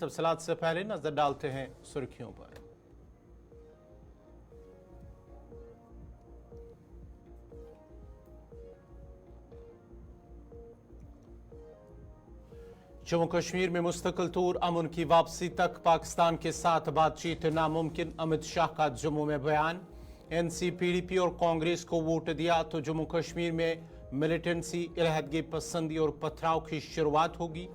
तफसीलात से पहले नजर डालते हैं सुर्खियों पर। जम्मू कश्मीर में मुस्तकिल तौर अमन की वापसी तक पाकिस्तान के साथ बातचीत नामुमकिन, अमित शाह का जम्मू में बयान। एनसी, पीडीपी और कांग्रेस को वोट दिया तो जम्मू कश्मीर में मिलिटेंसी, इलाहदगी पसंदी और पथराव की शुरुआत होगी।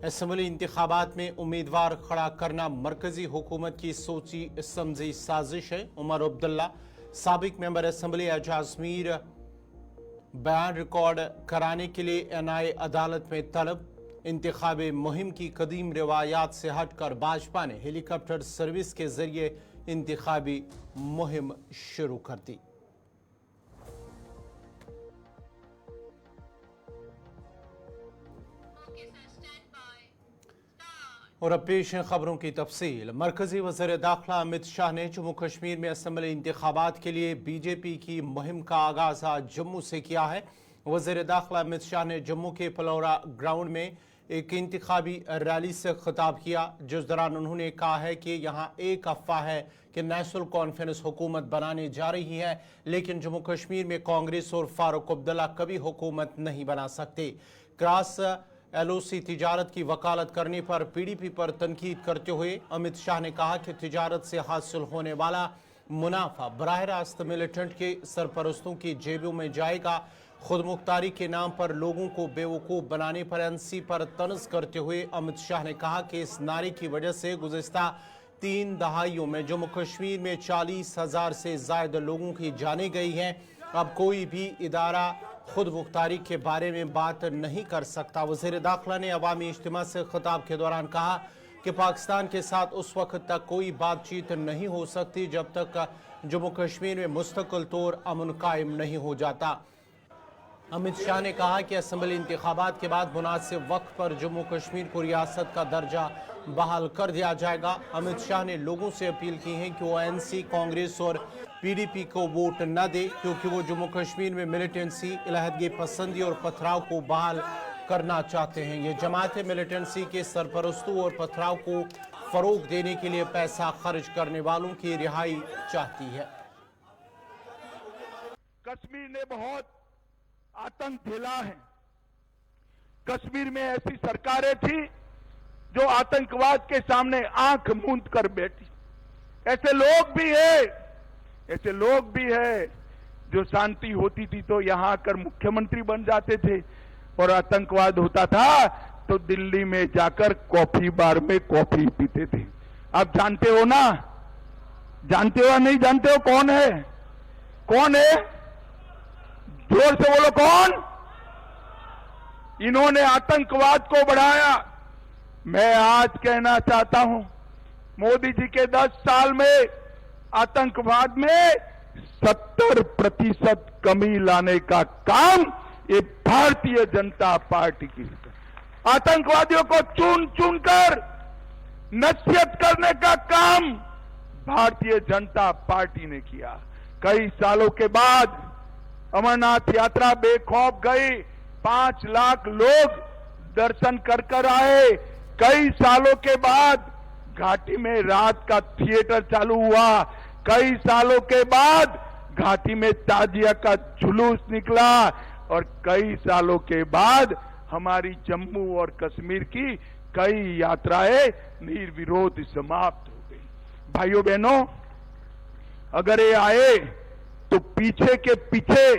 असम्बली इंतखाबात में उम्मीदवार खड़ा करना मरकजी हुकूमत की सोची समझी साजिश है। उमर अब्दुल्ला, साबिक मेंबर असम्बली एजाज मीर, बयान रिकॉर्ड कराने के लिए एनआई अदालत में तलब। इंतखाबी मुहिम की कदीम रिवायात से हटकर भाजपा ने हेलीकॉप्टर सर्विस के जरिए इंतखाबी मुहिम शुरू कर दी। और अब पेश है खबरों की तफसील। मरकजी वज़ीर दाखिला अमित शाह ने जम्मू कश्मीर में असम्बली इंतखाबात के लिए बीजेपी की मुहिम का आगाज आज जम्मू से किया है। वज़ीर दाखिला अमित शाह ने जम्मू के पलौरा ग्राउंड में एक इंतखाबी रैली से खिताब किया, जिस दौरान उन्होंने कहा है कि यहाँ एक अफवाह है कि नेशनल कॉन्फ्रेंस हुकूमत बनाने जा रही है, लेकिन जम्मू कश्मीर में कांग्रेस और फारूक अब्दुल्ला कभी हुकूमत नहीं बना सकते। क्रॉस एलओसी तिजारत की वकालत करने पर पीडीपी पर तनकीद करते हुए अमित शाह ने कहा कि तिजारत से हासिल होने वाला मुनाफा बराह रास्त मिलिटेंट के सरपरस्तों की जेबों में जाएगा। खुद मुख्तारी के नाम पर लोगों को बेवकूफ़ बनाने पर एनसी पर तनज करते हुए अमित शाह ने कहा कि इस नारे की वजह से गुज़िश्ता 3 दहाइयों में जम्मू कश्मीर में 40,000 से ज़ायद लोगों की जानें गई हैं। अब कोई भी इदारा खुद मुख्तारी के बारे में बात नहीं कर सकता। वज़ीर दाखिला ने अवामी इज्तिमा से खिताब के दौरान कहा कि पाकिस्तान के साथ उस वक्त तक कोई बातचीत नहीं हो सकती जब तक जम्मू कश्मीर में मुस्तकिल तौर अमन कायम नहीं हो जाता। अमित शाह ने कहा कि असम्बली इंतखाबात के बाद मुनासिब वक्त पर जम्मू कश्मीर को रियासत का दर्जा बहाल कर दिया जाएगा। अमित शाह ने लोगों से अपील की है कि वो एनसी, कांग्रेस और पीडीपी को वोट न दे, क्योंकि वो जम्मू कश्मीर में मिलिटेंसी, इलाहदगी पसंदी और पथराव को बहाल करना चाहते हैं। ये जमातें मिलिटेंसी के सरपरस्तों और पथराव को फरोग देने के लिए पैसा खर्च करने वालों की रिहाई चाहती है। कश्मीर ने बहुत आतंक झेला है। कश्मीर में ऐसी सरकारें थी जो आतंकवाद के सामने आंख मूंद कर बैठी। ऐसे लोग भी है जो शांति होती थी तो यहां आकर मुख्यमंत्री बन जाते थे, और आतंकवाद होता था तो दिल्ली में जाकर कॉफी बार में कॉफी पीते थे। आप जानते हो ना? जानते हो या नहीं जानते हो? कौन है? जोर से बोलो, कौन? इन्होंने आतंकवाद को बढ़ाया। मैं आज कहना चाहता हूं, मोदी जी के 10 साल में आतंकवाद में 70% कमी लाने का काम ये भारतीय जनता पार्टी की है। आतंकवादियों को चुन चुन कर नसीहत करने का काम भारतीय जनता पार्टी ने किया। कई सालों के बाद अमरनाथ यात्रा बेखौफ गई, 5 लाख लोग दर्शन कर आए। कई सालों के बाद घाटी में रात का थिएटर चालू हुआ। कई सालों के बाद घाटी में ताजिया का जुलूस निकला, और कई सालों के बाद हमारी जम्मू और कश्मीर की कई यात्राएं निर्विरोध समाप्त हो गई। भाइयों बहनों, अगर ये आए तो पीछे के पीछे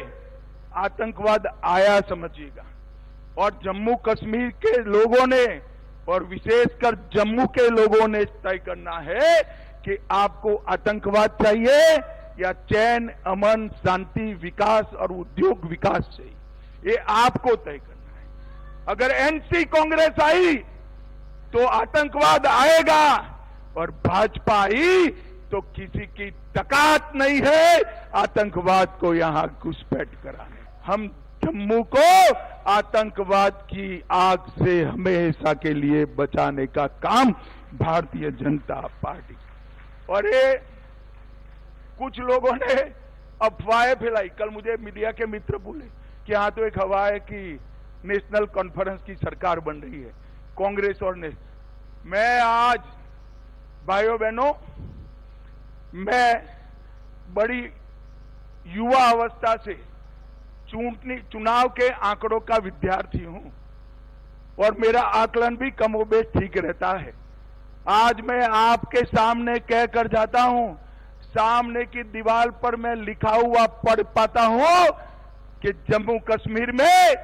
आतंकवाद आया समझिएगा। और जम्मू कश्मीर के लोगों ने, और विशेषकर जम्मू के लोगों ने तय करना है कि आपको आतंकवाद चाहिए या चैन, अमन, शांति, विकास और उद्योग विकास चाहिए। ये आपको तय करना है। अगर एनसी कांग्रेस आई तो आतंकवाद आएगा, और भाजपा आई तो किसी की ताकत नहीं है आतंकवाद को यहां घुसपैठ कराने। हम जम्मू को आतंकवाद की आग से हमेशा के लिए बचाने का काम भारतीय जनता पार्टी। और ये कुछ लोगों ने अफवाहें फैलाई। कल मुझे मीडिया के मित्र बोले कि हाँ, तो एक हवा है कि नेशनल कॉन्फ्रेंस की सरकार बन रही है, कांग्रेस और मैं आज भाइयों बहनों, मैं बड़ी युवा अवस्था से चुनाव के आंकड़ों का विद्यार्थी हूं और मेरा आकलन भी कमोबेश ठीक रहता है। आज मैं आपके सामने कहकर जाता हूं, सामने की दीवार पर मैं लिखा हुआ पढ़ पाता हूं कि जम्मू कश्मीर में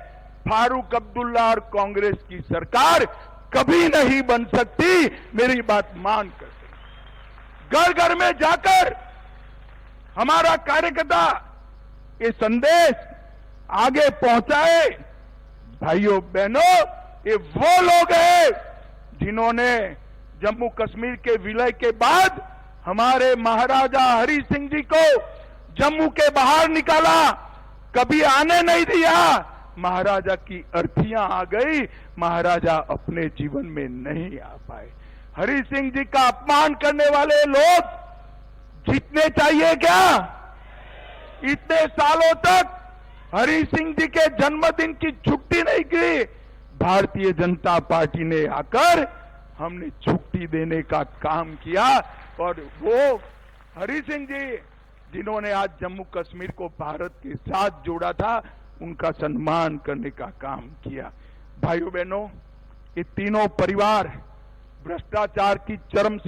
फारूक अब्दुल्ला और कांग्रेस की सरकार कभी नहीं बन सकती। मेरी बात मान कर घर घर में जाकर हमारा कार्यकर्ता ये संदेश आगे पहुंचाए। भाइयों बहनों, ये वो लोग हैं जिन्होंने जम्मू कश्मीर के विलय के बाद हमारे महाराजा हरि सिंह जी को जम्मू के बाहर निकाला, कभी आने नहीं दिया। महाराजा की अर्थियां आ गई, महाराजा अपने जीवन में नहीं आ पाए। हरि सिंह जी का अपमान करने वाले लोग जीतने चाहिए क्या? इतने सालों तक हरि सिंह जी के जन्मदिन की छुट्टी नहीं की। भारतीय जनता पार्टी ने आकर हमने छुट्टी देने का काम किया और वो हरि सिंह जी जिन्होंने आज जम्मू कश्मीर को भारत के साथ जोड़ा था, उनका सम्मान करने का काम किया। भाइयों बहनों, ये तीनों परिवार भ्रष्टाचार की चरम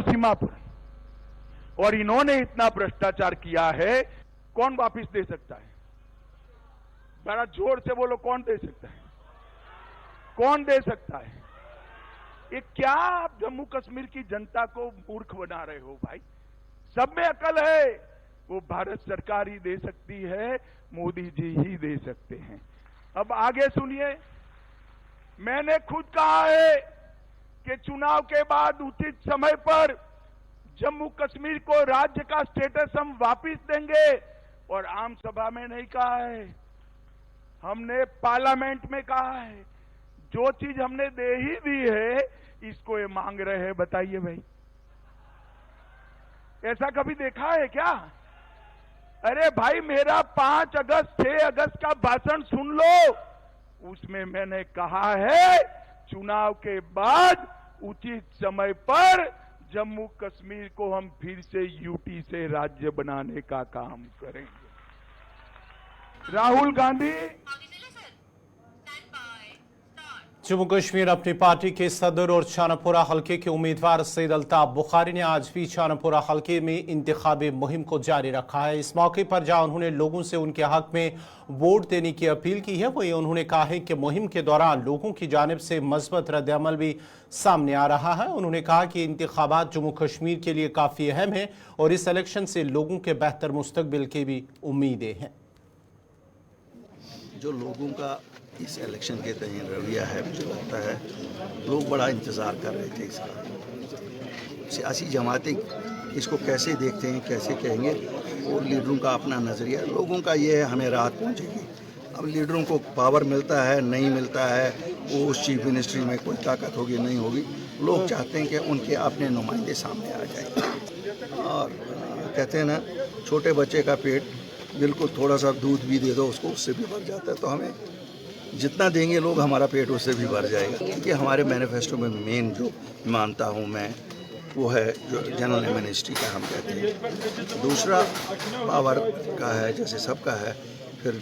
सीमा पर और इन्होंने इतना भ्रष्टाचार किया है, कौन वापिस दे सकता है? बड़ा जोर से बोलो, कौन दे सकता है? कौन दे सकता है? ये क्या आप जम्मू कश्मीर की जनता को मूर्ख बना रहे हो? भाई, सब में अकल है। वो भारत सरकार ही दे सकती है, मोदी जी ही दे सकते हैं। अब आगे सुनिए, मैंने खुद कहा है कि चुनाव के बाद उचित समय पर जम्मू कश्मीर को राज्य का स्टेटस हम वापस देंगे। और आम सभा में नहीं कहा है, हमने पार्लियामेंट में कहा है। जो चीज हमने दे ही दी है, इसको ये मांग रहे हैं। बताइए भाई, ऐसा कभी देखा है क्या? अरे भाई, मेरा 5 अगस्त 6 अगस्त का भाषण सुन लो। उसमें मैंने कहा है चुनाव के बाद उचित समय पर जम्मू कश्मीर को हम फिर से यूटी से राज्य बनाने का काम करेंगे। राहुल गांधी। जम्मू कश्मीर अपनी पार्टी के सदर और शाहपुरा हल्के के उम्मीदवार सैयद अल्ताफ बुखारी ने आज भी शाहपुरा हल्के में इंतखाबी मुहिम को जारी रखा है। इस मौके पर जहां उन्होंने लोगों से उनके हक में वोट देने की अपील की है, वहीं उन्होंने कहा है कि मुहिम के दौरान लोगों की जानिब से मस्बत रद्द-ए-अमल भी सामने आ रहा है। उन्होंने कहा कि इंतखाबात जम्मू कश्मीर के लिए काफ़ी अहम है और इस इलेक्शन से लोगों के बेहतर मुस्तकबिल की भी उम्मीदें हैं। जो लोगों का इस इलेक्शन के तहत रवैया है, मुझे लगता है लोग बड़ा इंतज़ार कर रहे थे इसका। सियासी जमातें इसको कैसे देखते हैं, कैसे कहेंगे, और लीडरों का अपना नज़रिया, लोगों का ये है हमें राहत पहुंचेगी। अब लीडरों को पावर मिलता है नहीं मिलता है, वो उस चीफ मिनिस्ट्री में कोई ताकत होगी नहीं होगी, लोग चाहते हैं कि उनके अपने नुमाइंदे सामने आ जाए। और कहते हैं ना, छोटे बच्चे का पेट बिल्कुल थोड़ा सा दूध भी दे दो उसको, उससे भी भर जाता है। तो हमें जितना देंगे लोग, हमारा पेट उससे भी भर जाएगा। क्योंकि हमारे मैनिफेस्टो में मेन जो मानता हूँ मैं, वो है जो जनरल एमनेस्टी का हम कहते हैं। दूसरा पावर का है, जैसे सबका है। फिर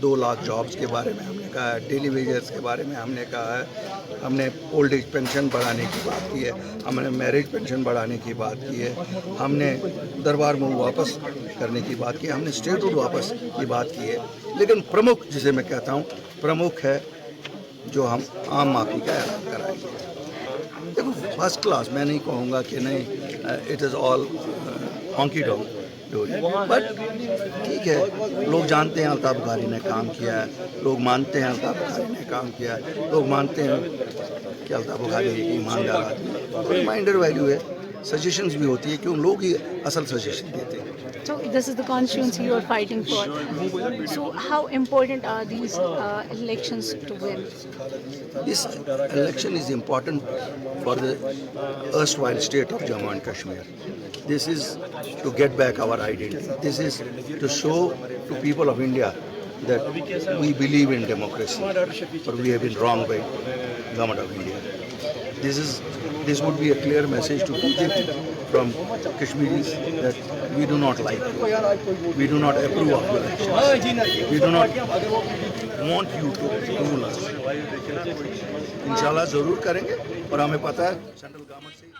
2 लाख जॉब्स के बारे में हमने कहा है, डेली वेजेस के बारे में हमने कहा है, हमने ओल्ड एज पेंशन बढ़ाने की बात की है, हमने मैरिज पेंशन बढ़ाने की बात की है, हमने दरबार मूव वापस करने की बात की है, हमने स्टेटहुड वापस की बात की है। लेकिन प्रमुख, जिसे मैं कहता हूँ प्रमुख है, जो हम आम माफी का ऐलान कराएंगे। देखो, फर्स्ट क्लास मैं नहीं कहूँगा कि नहीं, इट इज़ ऑल हॉन्की डॉन्क, बट ठीक है। लोग जानते हैं अल्ताफ बुखारी ने काम किया है, लोग मानते हैं अल्ताफ बुखारी ने काम किया है, लोग मानते हैं कि अल्ताफ बुखारी एक ईमानदार आदमी, रिमाइंडर वैल्यू है। सजेशंस भी होती है, क्यों लोग ही असल सजेशन देते हैं। So this is the constituency you are fighting for. So how important are these elections to win? This election is important for the erstwhile state of Jammu and Kashmir. This is to get back our identity. This is to show to people of India that we believe in democracy, but we have been wronged by government of India. This would be a clear message to BJP from Kashmiris that we do not like you. We do not approve of your actions. We do not want you to rule us. इंशाल्लाह जरूर करेंगे और हमें पता है central government से।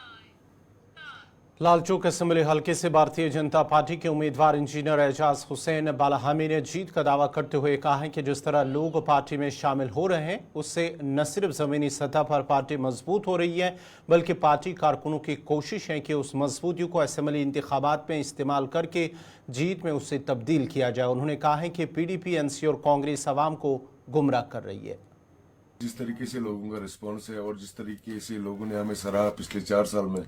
Lal Chowk assembly हल्के से भारतीय जनता पार्टी के उम्मीदवार इंजीनियर एजाज हुसैन बालाहमी ने जीत का दावा करते हुए कहा है कि जिस तरह लोग पार्टी में शामिल हो रहे हैं उससे न सिर्फ जमीनी सतह पर पार्टी मजबूत हो रही है बल्कि पार्टी कारकुनों की कोशिश है कि उस मजबूती को असम्बली इंतखाबात में इस्तेमाल करके जीत में उससे तब्दील किया जाए। उन्होंने कहा है कि PDP, NC और कांग्रेस आवाम को गुमराह कर रही है। जिस तरीके से लोगों का रिस्पांस है और जिस तरीके से लोगों ने हमें सराहा पिछले 4 साल में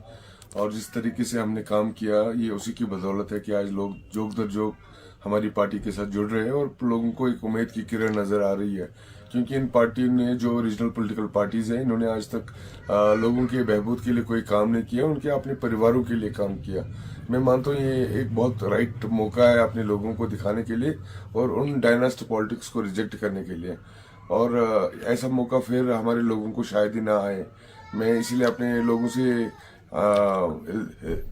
और जिस तरीके से हमने काम किया, ये उसी की बदौलत है कि आज लोग जोग दर जोग हमारी पार्टी के साथ जुड़ रहे हैं और लोगों को एक उम्मीद की किरण नजर आ रही है। क्योंकि इन पार्टी ने जो रीजनल पॉलिटिकल पार्टीज हैं, इन्होंने आज तक लोगों के बहबूद के लिए कोई काम नहीं किया, उनके अपने परिवारों के लिए काम किया। मैं मानता हूँ ये एक बहुत राइट मौका है अपने लोगों को दिखाने के लिए और उन डायनास्ट पॉलिटिक्स को रिजेक्ट करने के लिए, और ऐसा मौका फिर हमारे लोगों को शायद ही ना आए। मैं इसीलिए अपने लोगों से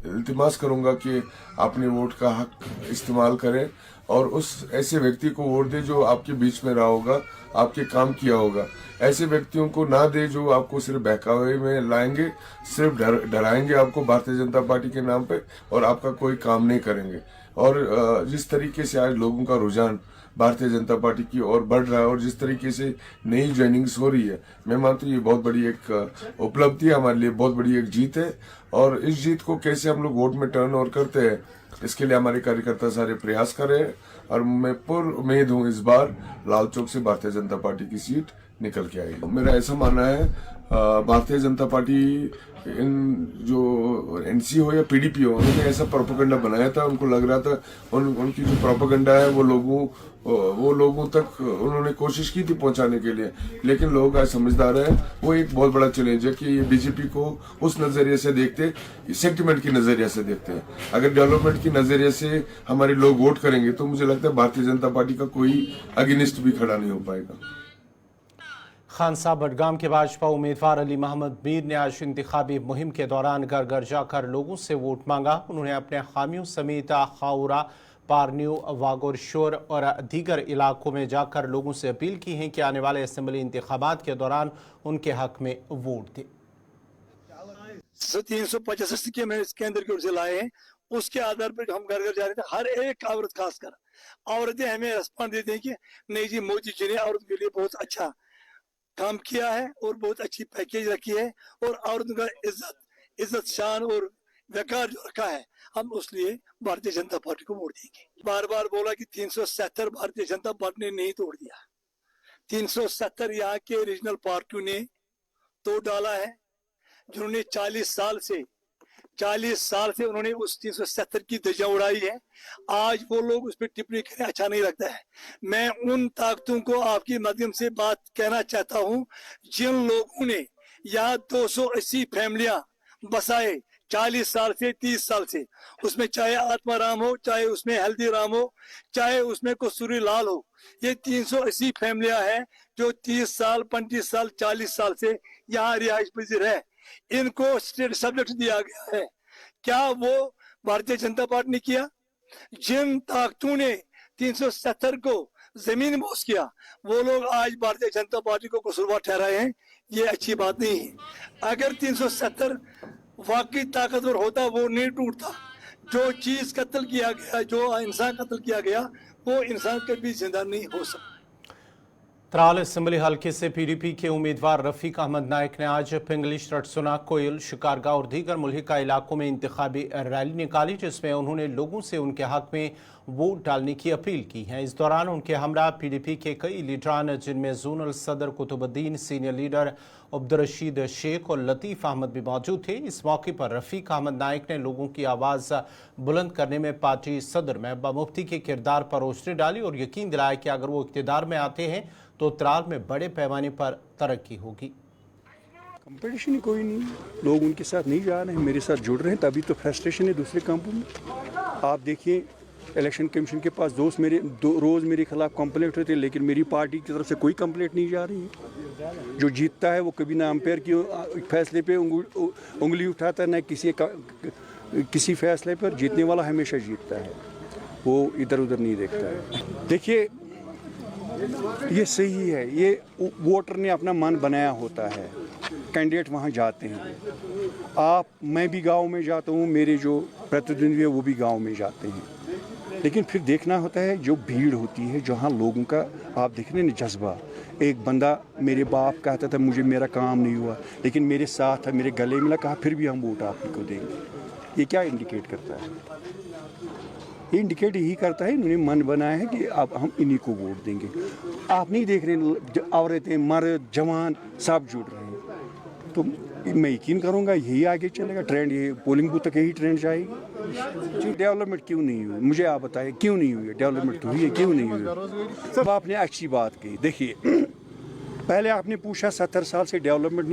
इल्तिमास करूंगा कि अपने वोट का हक इस्तेमाल करें और उस ऐसे व्यक्ति को वोट दे जो आपके बीच में रहा होगा, आपके काम किया होगा। ऐसे व्यक्तियों को ना दे जो आपको सिर्फ बहकावे में लाएंगे, सिर्फ डराएंगे आपको भारतीय जनता पार्टी के नाम पे और आपका कोई काम नहीं करेंगे। और जिस तरीके से आज लोगों का रुझान भारतीय जनता पार्टी की ओर बढ़ रहा है और जिस तरीके से नई ज्वाइनिंग्स हो रही है, मैं मानता हूँ ये बहुत बड़ी एक उपलब्धि है हमारे लिए, बहुत बड़ी एक जीत है। और इस जीत को कैसे हम लोग वोट में टर्न ओवर करते हैं, इसके लिए हमारे कार्यकर्ता सारे प्रयास कर रहे हैं और मैं पूर्ण उम्मीद हूँ इस बार लालचौक से भारतीय जनता पार्टी की सीट निकल के आएगी। मेरा ऐसा मानना है भारतीय जनता पार्टी इन जो NC हो या PDP हो, उन्होंने ऐसा प्रोपेगेंडा बनाया था, उनको लग रहा था उनकी जो प्रोपेगेंडा है वो लोगों तक उन्होंने कोशिश की थी पहुंचाने के लिए, लेकिन लोग आज समझदार हैं। वो एक बहुत बड़ा चैलेंज है कि ये BJP को उस नजरिए से देखते, सेंटिमेंट की नजरिए से देखते हैं। अगर डेवलपमेंट की नजरिए से हमारे लोग वोट करेंगे तो मुझे लगता है भारतीय जनता पार्टी का कोई अगेंस्ट भी खड़ा नहीं हो पाएगा। खानसा बडगाम के भाजपा उम्मीदवार अली मोहम्मद मीर ने आज इंतखाबी मुहिम के दौरान घर घर जाकर लोगों से वोट मांगा। उन्होंने अपने हामियों समेत खाउरा, पारन्यू, वागोरशोर और दीगर इलाकों में जाकर लोगों से अपील की है कि आने वाले असेंबली इंतखाबात के दौरान उनके हक में वोट दें। 350 सिक्के में केंद्र की ओर से लाए हैं, उसके आधार पर हम घर घर जा रहे थे। हर एक औरत, खासकर औरतें हमें रेस्पॉन्स देते हैं कि नहीं जी, मोदी जी ने औरत के लिए बहुत अच्छा काम किया है और बहुत अच्छी पैकेज रखी है और औरतों का इज्जत शान और वकार जो रखा है, हम उसलिए भारतीय जनता पार्टी को वोट देंगे। बार बार बोला कि 370 भारतीय जनता पार्टी ने नहीं तोड़ दिया। 370 यहाँ के रीजनल पार्टियों ने तोड़ डाला है, जिन्होंने 40 साल से उन्होंने उस 370 की ध्वजा उड़ाई है। आज वो लोग उस पर टिप्पणी करें, अच्छा नहीं लगता है। मैं उन ताकतों को आपके माध्यम से बात कहना चाहता हूं, जिन लोगों ने यहाँ 280 फैमिलियां बसाए 40 साल से 30 साल से, उसमें चाहे आत्माराम हो, चाहे उसमें हल्दीराम हो, चाहे उसमें कस्तूरी लाल हो, ये 380 फैमिलियां हैं जो 30 साल, 35 साल, 40 साल से यहाँ रिहाइश पजीर है। इनको स्टेट सब्जेक्ट दिया गया है। क्या वो भारतीय जनता पार्टी ने किया? जिन ताकतों ने 370 को जमीन बोस किया, वो लोग आज भारतीय जनता पार्टी को कसूरवार ठहराए हैं। ये अच्छी बात नहीं है। अगर 370 वाकई ताकतवर होता, वो नहीं टूटता। जो चीज कत्ल किया गया, जो इंसान कत्ल किया गया, वो इंसान कभी जिंदा नहीं हो सकता। त्राल असम्बली हल्के से PDP के उम्मीदवार रफीक अहमद नाइक ने आज पिंगलिश, रटसुना, कोयल, शिकारगा और दीगर मुल्हिका इलाकों में इंतखाबी रैली निकाली, जिसमें उन्होंने लोगों से उनके हक में वोट डालने की अपील की है। इस दौरान उनके हमरा PDP के कई लीडरान, जिनमें जोनल सदर कुतुबुद्दीन, सीनियर लीडर अब्दुर्रशीद शेख और लतीफ़ अहमद भी मौजूद थे। इस मौके पर रफीक अहमद नाइक ने लोगों की आवाज़ बुलंद करने में पार्टी सदर महबूबा मुफ्ती के किरदार पर रोशनी डाली और यकीन दिलाया कि अगर वो इक़्तिदार में आते हैं तो त्राल में बड़े पैमाने पर तरक्की होगी। कंपटीशन ही कोई नहीं, लोग उनके साथ नहीं जा रहे हैं, मेरे साथ जुड़ रहे हैं, तभी तो फ्रस्ट्रेशन है दूसरे कैंपों में। आप देखिए इलेक्शन कमीशन के पास रोज़ मेरे खिलाफ कंप्लेंट होते हैं, लेकिन मेरी पार्टी की तरफ से कोई कंप्लेंट नहीं जा रही है। जो जीतता है वो कभी ना अंपायर की फैसले पे उंगली उठाता है, न किसी फैसले पर। जीतने वाला हमेशा जीतता है, वो इधर उधर नहीं देखता है। देखिए, ये सही है, ये वोटर ने अपना मन बनाया होता है, कैंडिडेट वहाँ जाते हैं। मैं भी गांव में जाता हूँ, मेरे जो प्रतिनिधि है वो भी गांव में जाते हैं, लेकिन फिर देखना होता है जो भीड़ होती है, जहाँ लोगों का आप देख रहे हैं जज्बा। एक बंदा मेरे बाप कहता था मुझे मेरा काम नहीं हुआ, लेकिन मेरे साथ था, मेरे गले मिला, कहा फिर भी हम वोट आप को देंगे। ये क्या इंडिकेट करता है? ये इंडिकेट यही करता है इन्होंने मन बनाया है कि अब हम इन्हीं को वोट देंगे। आप नहीं देख रहे औरतें, मर्द, जवान सब जुड़ रहे हैं, तो मैं यकीन करूंगा यही आगे चलेगा ट्रेंड, ये पोलिंग बूथ तक यही ट्रेंड जाएगी। जी, डेवलपमेंट क्यों नहीं हुई? मुझे आप बताएं क्यों नहीं हुई? डेवलपमेंट तो हुई है, क्यों नहीं हुई? सब आपने अच्छी बात कही। देखिए, पहले आपने पूछा 70 साल से डेवलपमेंट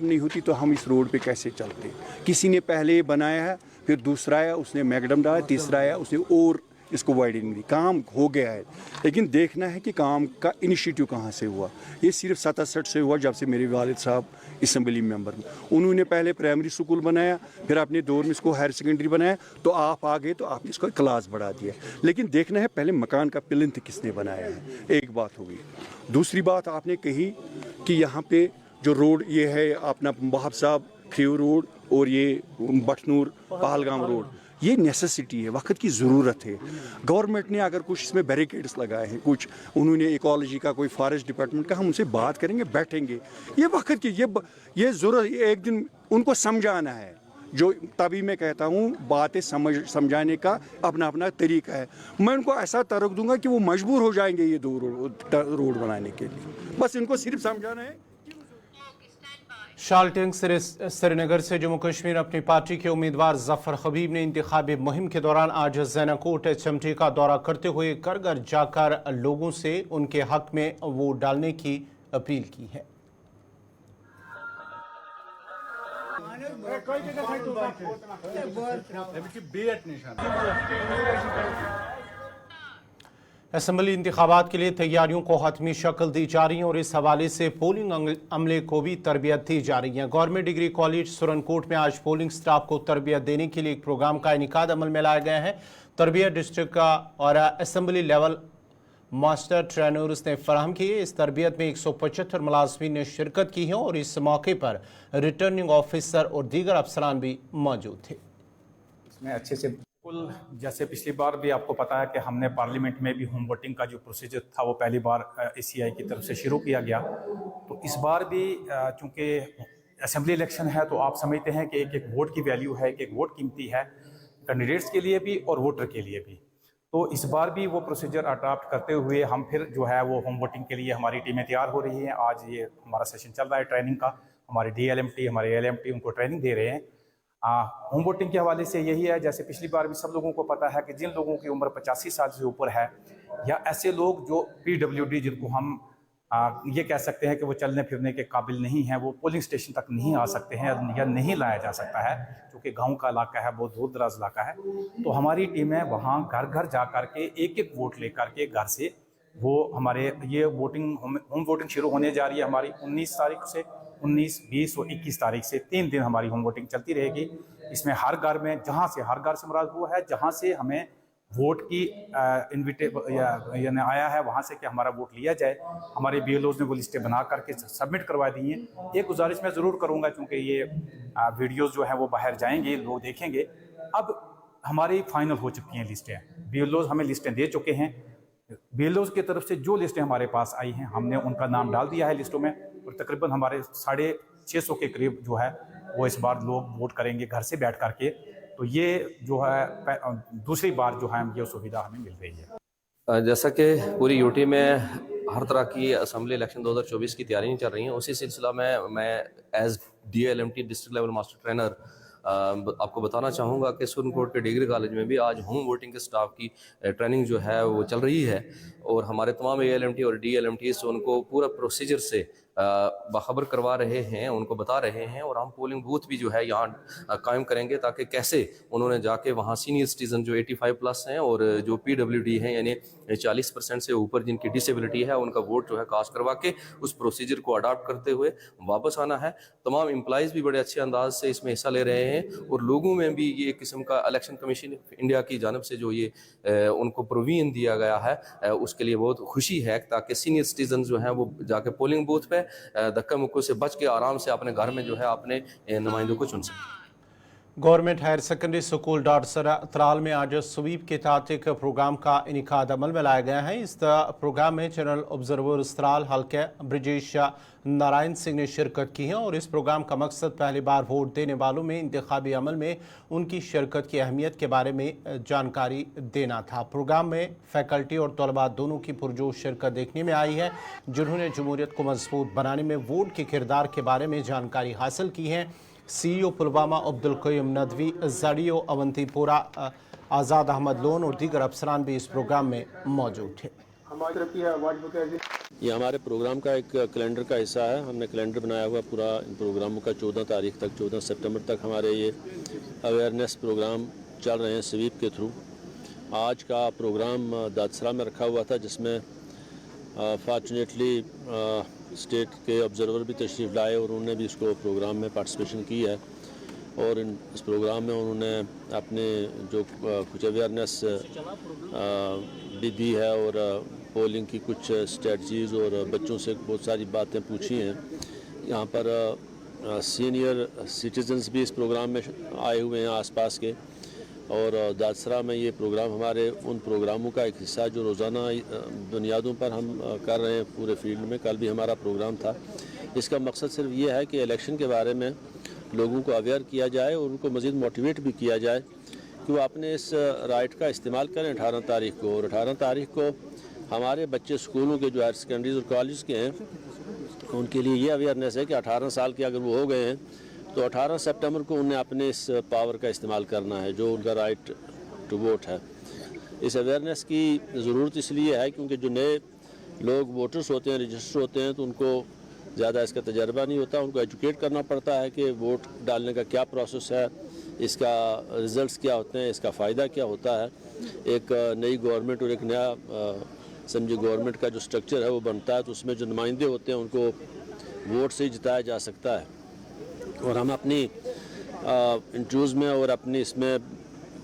नहीं होती तो हम इस रोड पे कैसे चलते? किसी ने पहले बनाया है, फिर दूसरा आया उसने मैगडम डाला, तीसरा आया उसने और इसको वाइडनिंग दी। काम हो गया है, लेकिन देखना है कि काम का इनिशिएटिव कहाँ से हुआ। ये सिर्फ 67 से हुआ, जब से मेरे वालिद साहब असम्बली मेंबर में। उन्होंने पहले प्राइमरी स्कूल बनाया, फिर अपने दौर में इसको हायर सेकेंडरी बनाया, तो आप आ गए तो आपने इसको क्लास बढ़ा दिया। लेकिन देखना है पहले मकान का प्लिंथ किसने बनाया है, एक बात होगी। दूसरी बात आपने कही कि यहाँ पे जो रोड ये है अपना बहाब साहब खीव रोड और ये बटनूर पहलगाम रोड, ये नेसेसिटी है, वक्त की ज़रूरत है। गवर्नमेंट ने अगर कुछ इसमें बैरिकेड्स लगाए हैं, कुछ उन्होंने इकोलॉजी का, कोई फॉरेस्ट डिपार्टमेंट का, हम उनसे बात करेंगे, बैठेंगे। ये वक्त की ये ज़रूरत, एक दिन उनको समझाना है। जो तभी मैं कहता हूँ बातें समझाने का अपना अपना तरीका है। मैं उनको ऐसा तर्क दूंगा कि वो मजबूर हो जाएंगे ये दो रोड बनाने के लिए। बस इनको सिर्फ समझाना है। शालटेंग श्रीनगर से जम्मू कश्मीर अपनी पार्टी के उम्मीदवार जफर हबीब ने इंतखाबी मुहिम के दौरान आज जैनाकोट HMT का दौरा करते हुए घर घर जाकर लोगों से उनके हक में वोट डालने की अपील की है। असम्बली इंतखाबात के लिए तैयारियों को हतमी शक्ल दी जा रही है और इस हवाले से पोलिंग अमले को भी तरबियत दी जा रही है। गवर्नमेंट डिग्री कॉलेज सुरनकोट में आज पोलिंग स्टाफ को तरबियत देने के लिए एक प्रोग्राम का इनेकाद अमल में लाया गया है। तरबियत डिस्ट्रिक्ट का और असम्बली लेवल मास्टर ट्रेनर्स ने फराहम की है। इस तरबियत में 175 मुलाजमीन ने शिरकत की है और इस मौके पर रिटर्निंग ऑफिसर और दीगर अफसरान भी मौजूद थे। इसमें अच्छे से बिल्कुल जैसे पिछली बार भी आपको पता है कि हमने पार्लियामेंट में भी होम वोटिंग का जो प्रोसीजर था वो पहली बार ACI की तरफ से शुरू किया गया। तो इस बार भी चूँकि असेंबली इलेक्शन है तो आप समझते हैं कि एक एक वोट की वैल्यू है, एक एक वोट कीमती है, कैंडिडेट्स के लिए भी और वोटर के लिए भी। तो इस बार भी वो प्रोसीजर अडॉप्ट करते हुए हम फिर जो है वो होम वोटिंग के लिए हमारी टीमें तैयार हो रही हैं। आज ये हमारा सेशन चल रहा है ट्रेनिंग का, हमारे DLMT हमारे LMT उनको ट्रेनिंग दे रहे हैं। होम वोटिंग के हवाले से यही है, जैसे पिछली बार भी सब लोगों को पता है कि जिन लोगों की उम्र 85 साल से ऊपर है या ऐसे लोग जो PWD जिनको हम ये कह सकते हैं कि वो चलने फिरने के काबिल नहीं हैं, वो पोलिंग स्टेशन तक नहीं आ सकते हैं या नहीं लाया जा सकता है, क्योंकि गांव का इलाका है, बहुत दूर दराज इलाका है। तो हमारी टीमें वहाँ घर घर जा कर के एक एक वोट लेकर के घर से वो हमारे ये होम वोटिंग शुरू होने जा रही है हमारी 19 तारीख से, 19, 20 और 21 तारीख से 3 दिन हमारी होम वोटिंग चलती रहेगी। इसमें हर घर में हर घर से मुराद वो है जहाँ से हमें वोट की यानी आया है वहाँ से कि हमारा वोट लिया जाए। हमारे BLOs ने वो लिस्टें बना करके सबमिट करवा दी हैं। एक गुजारिश मैं ज़रूर करूँगा, क्योंकि ये वीडियोज़ जो हैं वो बाहर जाएंगे, लोग देखेंगे। अब हमारी फाइनल हो चुकी हैं लिस्टें, BLOs हमें लिस्टें दे चुके हैं। BLOs की तरफ से जो लिस्टें हमारे पास आई हैं हमने उनका नाम डाल दिया है लिस्टों में, और तकरीबन हमारे 650 के करीब जो है वो इस बार लोग वोट करेंगे घर से बैठ करके। तो ये जो है दूसरी बार जो है ये सुविधा हमें मिल रही है। जैसा कि पूरी यूटी में हर तरह की असम्बली इलेक्शन 2024 की तैयारियां चल रही हैं, उसी सिलसिला में मैं as DLMT district level master trainer आपको बताना चाहूँगा कि सुरनकोट के डिग्री कॉलेज में भी आज होम वोटिंग के स्टाफ की ट्रेनिंग जो है वो चल रही है, और हमारे तमाम ALMT और DLMT उनको पूरा प्रोसीजर से बाखबर करवा रहे हैं, उनको बता रहे हैं, और हम पोलिंग बूथ भी जो है यहाँ कायम करेंगे ताकि कैसे उन्होंने जाके वहाँ सीनियर सिटीजन जो 85 प्लस हैं और जो PWD हैं यानी 40% से ऊपर जिनकी डिसेबिलिटी है उनका वोट जो है कास्ट करवा के उस प्रोसीजर को अडॉप्ट करते हुए वापस आना है। तमाम एम्प्लॉइज़ भी बड़े अच्छे अंदाज से इसमें हिस्सा ले रहे हैं और लोगों में भी ये एक किस्म का इलेक्शन कमीशन इंडिया की जानब से जो ये उनको प्रोविजन दिया गया है उसके लिए बहुत खुशी है, ताकि सीनियर सिटीजन जो हैं वो जाके पोलिंग बूथ पे धक्का मुक्कों से बच के आराम से अपने घर में जो है अपने नुमाइंदों को चुन सकें। Government higher secondary school Tral में आज स्वीप के तहत एक प्रोग्राम का इनेकाद अमल में लाया गया है। इस प्रोग्राम में जनरल ऑब्जर्वर त्राल हल्के ब्रिजेश नारायण सिंह ने शिरकत की है और इस प्रोग्राम का मकसद पहली बार वोट देने वालों में इंतखाबी अमल में उनकी शिरकत की अहमियत के बारे में जानकारी देना था। प्रोग्राम में फैकल्टी और तलबा दोनों की पुरजोश शिरकत देखने में आई है, जिन्होंने जमहूरियत को मजबूत बनाने में वोट के किरदार के बारे में जानकारी हासिल की है। CEO पुलवामा अब्दुल कयूम नदवी, ZDO अवंतीपुरा आज़ाद अहमद लोन और दीगर अफसरान भी इस प्रोग्राम में मौजूद थे। ये हमारे प्रोग्राम का एक कैलेंडर का हिस्सा है। हमने कैलेंडर बनाया हुआ पूरा इन प्रोग्रामों का 14 तारीख तक, 14 सितंबर तक हमारे ये अवेयरनेस प्रोग्राम चल रहे हैं स्वीप के थ्रू। आज का प्रोग्राम दादसरा में रखा हुआ था, जिसमें फॉर्चुनेटली स्टेट के ऑब्जर्वर भी तशरीफ़ लाए और उन्होंने भी इसको प्रोग्राम में पार्टिसिपेशन की है और इस प्रोग्राम में उन्होंने अपने जो कुछ अवेयरनेस भी दी है और पोलिंग की कुछ स्ट्रेटजीज़ और बच्चों से बहुत सारी बातें पूछी हैं। यहाँ पर सीनियर सिटीजन्स भी इस प्रोग्राम में आए हुए हैं आसपास के, और दादसरा में ये प्रोग्राम हमारे उन प्रोग्रामों का एक हिस्सा जो रोज़ाना बुनियादों पर हम कर रहे हैं पूरे फील्ड में। कल भी हमारा प्रोग्राम था। इसका मकसद सिर्फ ये है कि इलेक्शन के बारे में लोगों को अवेयर किया जाए और उनको मज़ीद मोटिवेट भी किया जाए कि वो अपने इस राइट का इस्तेमाल करें 18 तारीख को। और 18 तारीख को हमारे बच्चे स्कूलों के जो हायर सेकेंडरीज और कॉलेज के हैं उनके लिए ये अवेयरनेस है कि 18 साल के अगर वो हो गए हैं तो 18 सितंबर को उन्हें अपने इस पावर का इस्तेमाल करना है जो उनका राइट टू वोट है। इस अवेयरनेस की ज़रूरत इसलिए है क्योंकि जो नए लोग वोटर्स होते हैं, रजिस्टर होते हैं, तो उनको ज़्यादा इसका तजर्बा नहीं होता। उनको एजुकेट करना पड़ता है कि वोट डालने का क्या प्रोसेस है, इसका रिज़ल्ट्स क्या होते हैं, इसका फ़ायदा क्या होता है। एक नई गवर्नमेंट और एक नया समझे गवर्नमेंट का जो स्ट्रक्चर है वो बनता है, तो उसमें जो नुमाइंदे होते हैं उनको वोट से जिताया जा सकता है। और हम अपनी इंटरव्यूज़ में और अपनी इसमें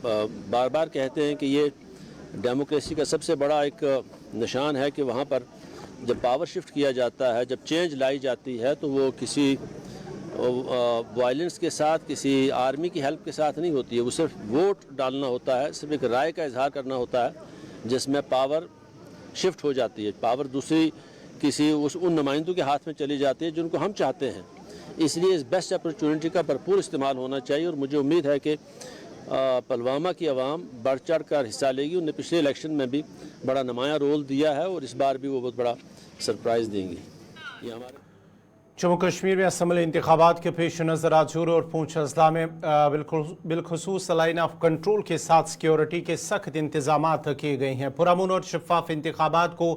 बार बार कहते हैं कि ये डेमोक्रेसी का सबसे बड़ा एक निशान है कि वहाँ पर जब पावर शिफ्ट किया जाता है, जब चेंज लाई जाती है, तो वो किसी वायलेंस के साथ, किसी आर्मी की हेल्प के साथ नहीं होती है। वो सिर्फ वोट डालना होता है, सिर्फ एक राय का इजहार करना होता है, जिसमें पावर शिफ्ट हो जाती है। पावर दूसरी किसी उन नुमाइंदों के हाथ में चली जाती है जिनको हम चाहते हैं। इसलिए इस बेस्ट अपॉर्चुनिटी का भरपूर इस्तेमाल होना चाहिए और मुझे उम्मीद है कि पुलवामा की आवाम बढ़ चढ़ कर हिस्सा लेगी। उन्हें पिछले इलेक्शन में भी बड़ा नुमाया रोल दिया है और इस बार भी वो बहुत बड़ा सरप्राइज़ देंगी। ये हमारे जम्मू कश्मीर में असम्बली इंतखाबात के पेश नज़र आजूर और पूंछ अजला में बिलखुसूस लाइन ऑफ कंट्रोल के साथ सिक्योरिटी के सख्त इंतजाम किए गए हैं। पुरअमन और शफाफ इंतखाबात को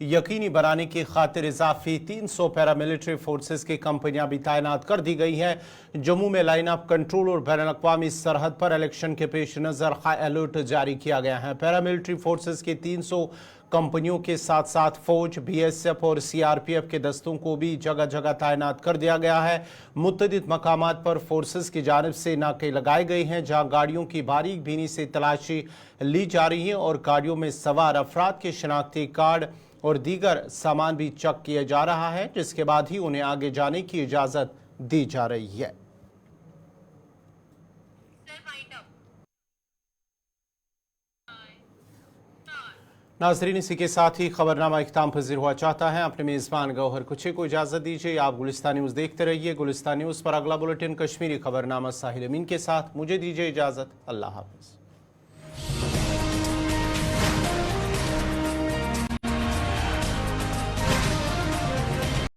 यकीनी बनाने की खातिर इजाफी 300 पैरामिलिट्री फोर्सेस की कंपनियां भी तैनात कर दी गई हैं। जम्मू में लाइन ऑफ कंट्रोल और बैन अवी सरहद पर इलेक्शन के पेश नज़र हाई अलर्ट जारी किया गया है। पैरामिलिट्री फोर्सेस की 300 कंपनियों के साथ साथ फौज, BSF और CRPF के दस्तों को भी जगह जगह तैनात कर दिया गया है। मुतअद्दिद मकामात पर फोर्सेस की जानिब से नाके लगाए गए हैं, जहां गाड़ियों की बारीक बीनी से तलाशी ली जा रही है और गाड़ियों में सवार अफराद के शनाख्ती कार्ड और दीगर सामान भी चेक किया जा रहा है, जिसके बाद ही उन्हें आगे जाने की इजाज़त दी जा रही है। नाज़रीन, इसी के साथ ही खबरनामा इख्ताम पज़ीर हुआ चाहता है। अपने मेज़बान गौहर कुछे को इजाज़त दीजिए। आप गुलिस्तान न्यूज़ देखते रहिए। गुलिस्तान न्यूज़ पर अगला बुलेटिन कश्मीरी खबरनामा साहिल अमीन के साथ मुझे दीजिए इजाज़त। अल्लाह हाफ़िज़।